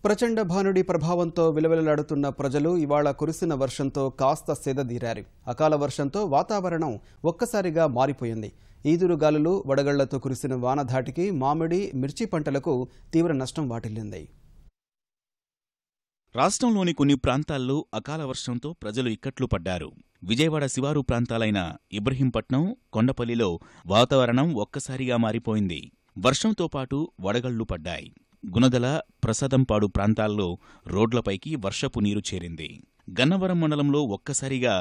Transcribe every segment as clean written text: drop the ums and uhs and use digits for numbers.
ప్రచండ భానుడి ప్రభావంతో విలవిలలాడుతున్న ప్రజలు ఇవాళ కురిసిన వర్షంతో కాస్త సేదదీరారు. అకాల వర్షంతో వాతావరణం ఒక్కసారిగా మారిపోయింది. ఈదురుగాలులు, వడగళ్లతో కురిసిన వాన ధాటికి మామిడి, మిర్చి పంటలకు తీవ్ర నష్టం వాటిల్లింది. రాష్ట్రంలోని కొన్ని ప్రాంతాల్లో అకాల వర్షంతో ప్రజలు ఇక్కట్లు పడ్డారు. విజయవాడ శివారు ప్రాంతాలైన ఇబ్రహీంపట్నం, కొండపల్లిలో వాతావరణం ఒక్కసారిగా మారిపోయింది. వర్షంతో పాటు వడగళ్లు పడ్డాయి. గుణదల, ప్రసాదంపాడు ప్రాంతాల్లో రోడ్లపైకి వర్షపు నీరు చేరింది. గన్నవరం మండలంలో ఒక్కసారిగా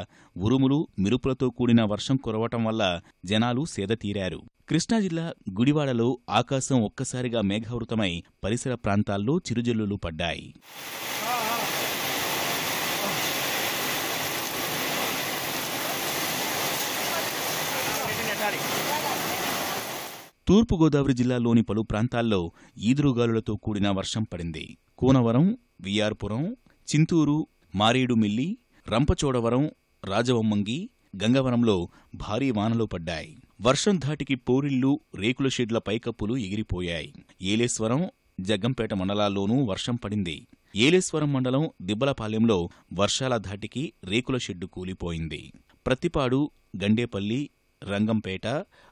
ఉరుములు, మెరుపులతో కూడిన వర్షం కురవటం వల్ల జనాలు సేదతీరారు. కృష్ణా జిల్లా గుడివాడలో ఆకాశం ఒక్కసారిగా మేఘావృతమై పరిసర ప్రాంతాల్లో చిరుజల్లులు పడ్డాయి. తూర్పుగోదావరి జిల్లాలోని పలు ప్రాంతాల్లో ఈదురుగాలులతో కూడిన వర్షం పడింది. కూనవరం, విఆర్పురం, చింతూరు, మారేడుమిల్లి, రంపచోడవరం, రాజవొమ్మంగి, గంగవరంలో భారీ వానలు పడ్డాయి. వర్షం ధాటికి పోరిళ్లు, రేకుల షెడ్ల పైకప్పులు ఎగిరిపోయాయి. ఏలేశ్వరం, జగ్గంపేట మండలాల్లోనూ వర్షం పడింది. ఏలేశ్వరం మండలం దిబ్బలపాలెంలో వర్షాల ధాటికి రేకుల షెడ్డు కూలిపోయింది. ప్రత్తిపాడు, గండేపల్లి, రంగంపేట,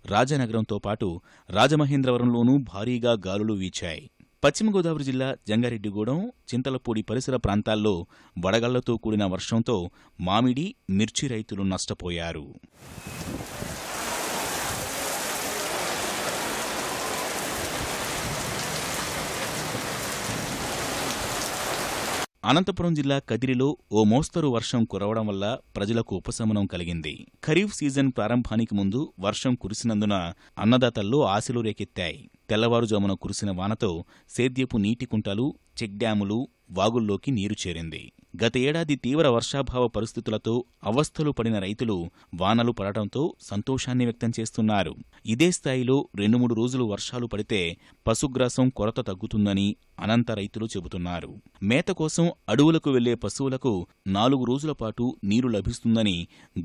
రాజనగరంతో పాటు రాజమహేంద్రవరంలోనూ భారీగా గాలులు వీచాయి. పశ్చిమ గోదావరి జిల్లా జంగారెడ్డిగూడెం, చింతలపూడి పరిసర ప్రాంతాల్లో వడగళ్లతో కూడిన వర్షంతో మామిడి, మిర్చి రైతులు నష్టపోయారు. అనంతపురం జిల్లా కదిరిలో ఓ మోస్తరు వర్షం కురవడం వల్ల ప్రజలకు ఉపశమనం కలిగింది. ఖరీఫ్ సీజన్ ప్రారంభానికి ముందు వర్షం కురిసినందున అన్నదాతల్లో ఆశలు రేకెత్తాయి. తెల్లవారుజామున కురిసిన వానతో సేద్యపు నీటి కుంటలు, చెక్ డ్యాములు, వాగుల్లోకి నీరు చేరింది. గత ఏడాది తీవ్ర వర్షాభావ పరిస్థితులతో అవస్థలు పడిన రైతులు వానలు పడటంతో సంతోషాన్ని వ్యక్తం చేస్తున్నారు. ఇదే స్థాయిలో 2-3 రోజులు వర్షాలు పడితే పశుగ్రాసం కొరత తగ్గుతుందని అనంత రైతులు చెబుతున్నారు. మేత కోసం అడవులకు వెళ్లే పశువులకు 4 రోజుల పాటు నీరు లభిస్తుందని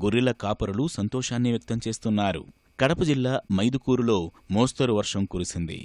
గొర్రెల కాపరులు సంతోషాన్ని వ్యక్తం చేస్తున్నారు. కడప జిల్లా మైదుకూరులో మోస్తరు వర్షం కురిసింది.